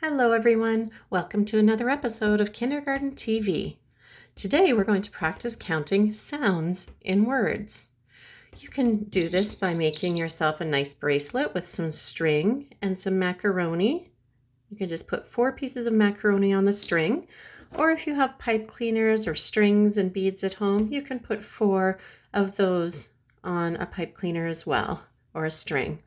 Hello everyone, welcome to another episode of Kindergarten TV. Today we're going to practice counting sounds in words. You can do this by making yourself a nice bracelet with some string and some macaroni. You can just put 4 pieces of macaroni on the string, or if you have pipe cleaners or strings and beads at home, you can put 4 of those on a pipe cleaner as well, or a string.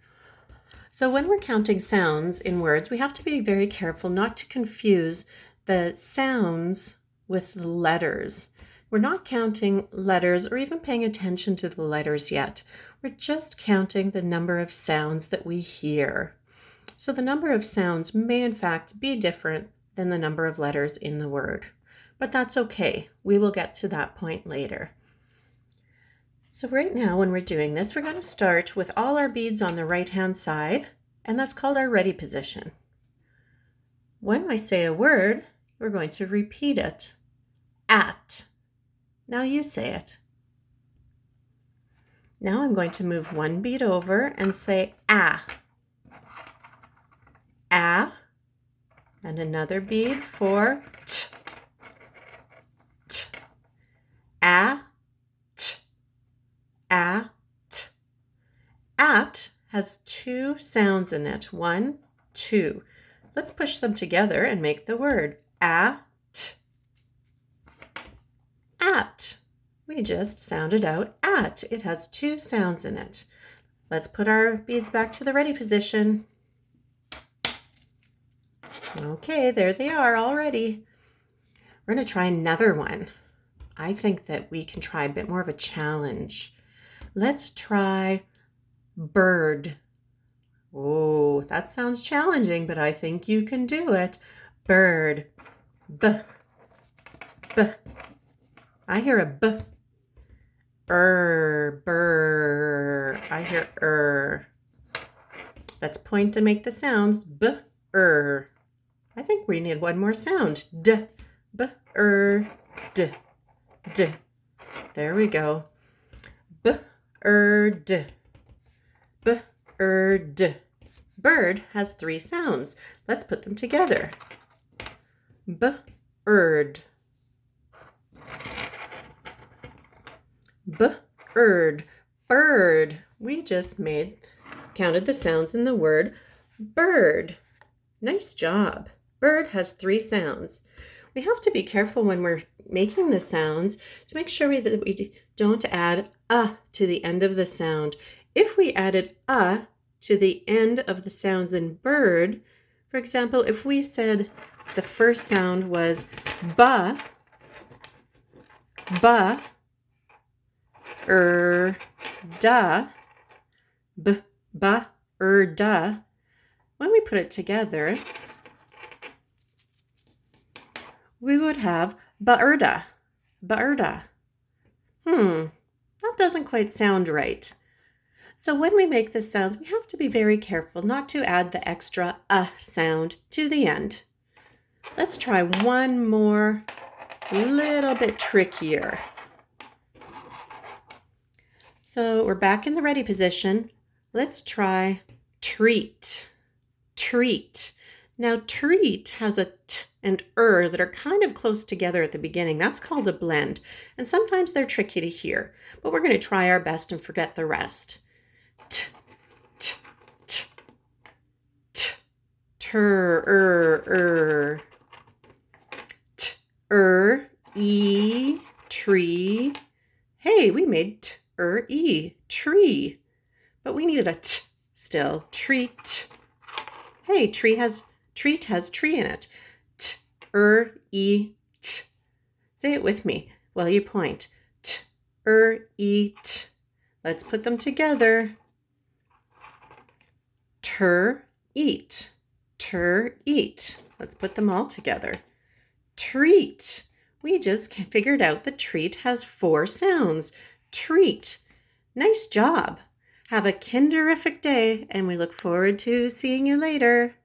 So when we're counting sounds in words, we have to be very careful not to confuse the sounds with the letters. We're not counting letters or even paying attention to the letters yet. We're just counting the number of sounds that we hear. So the number of sounds may in fact be different than the number of letters in the word. But that's okay. We will get to that point later. So right now when we're doing this, we're going to start with all our beads on the right-hand side, and that's called our ready position. When I say a word, we're going to repeat it. At. Now you say it. Now I'm going to move one bead over and say ah. Ah. And another bead for t. T. Ah. At. At has 2 sounds in it. 1, 2. Let's push them together and make the word at. At. We just sounded out at. It has 2 sounds in it. Let's put our beads back to the ready position. Okay, there they are already. We're going to try another one. I think that we can try a bit more of a challenge. Let's try bird. Oh, that sounds challenging, but I think you can do it. Bird. B. B. I hear a B. Burr. I hear Let's point and make the sounds. B. I think we need one more sound. D. B. D. D. There we go. Bird. Bird. Bird has 3 sounds. Let's put them together. Bird. Bird. Bird. We just counted the sounds in the word bird. Nice job. Bird has 3 sounds. We have to be careful when we're making the sounds to make sure that we don't add a to the end of the sound. If we added a to the end of the sounds in bird, for example, if we said the first sound was ba, ba, da, b, ba, da, when we put it together, we would have ba'erda. Ba'erda. That doesn't quite sound right. So when we make the sounds, we have to be very careful not to add the extra sound to the end. Let's try one more, little bit trickier. So we're back in the ready position. Let's try treat. Treat. Now treat has a t and that are kind of close together at the beginning. That's called a blend. And sometimes they're tricky to hear, but we're going to try our best and forget the rest. T, t, t, t, ter, t, e, tree. Hey, we made t, e, tree, but we needed a t still. Treat. Hey, treat has tree in it. T, e, t. Say it with me while you point. T, e, t. Let's put them together. Eat. Eat. Let's put them all together. Treat. We just figured out that treat has 4 sounds. Treat. Nice job. Have a kinderific day, and we look forward to seeing you later.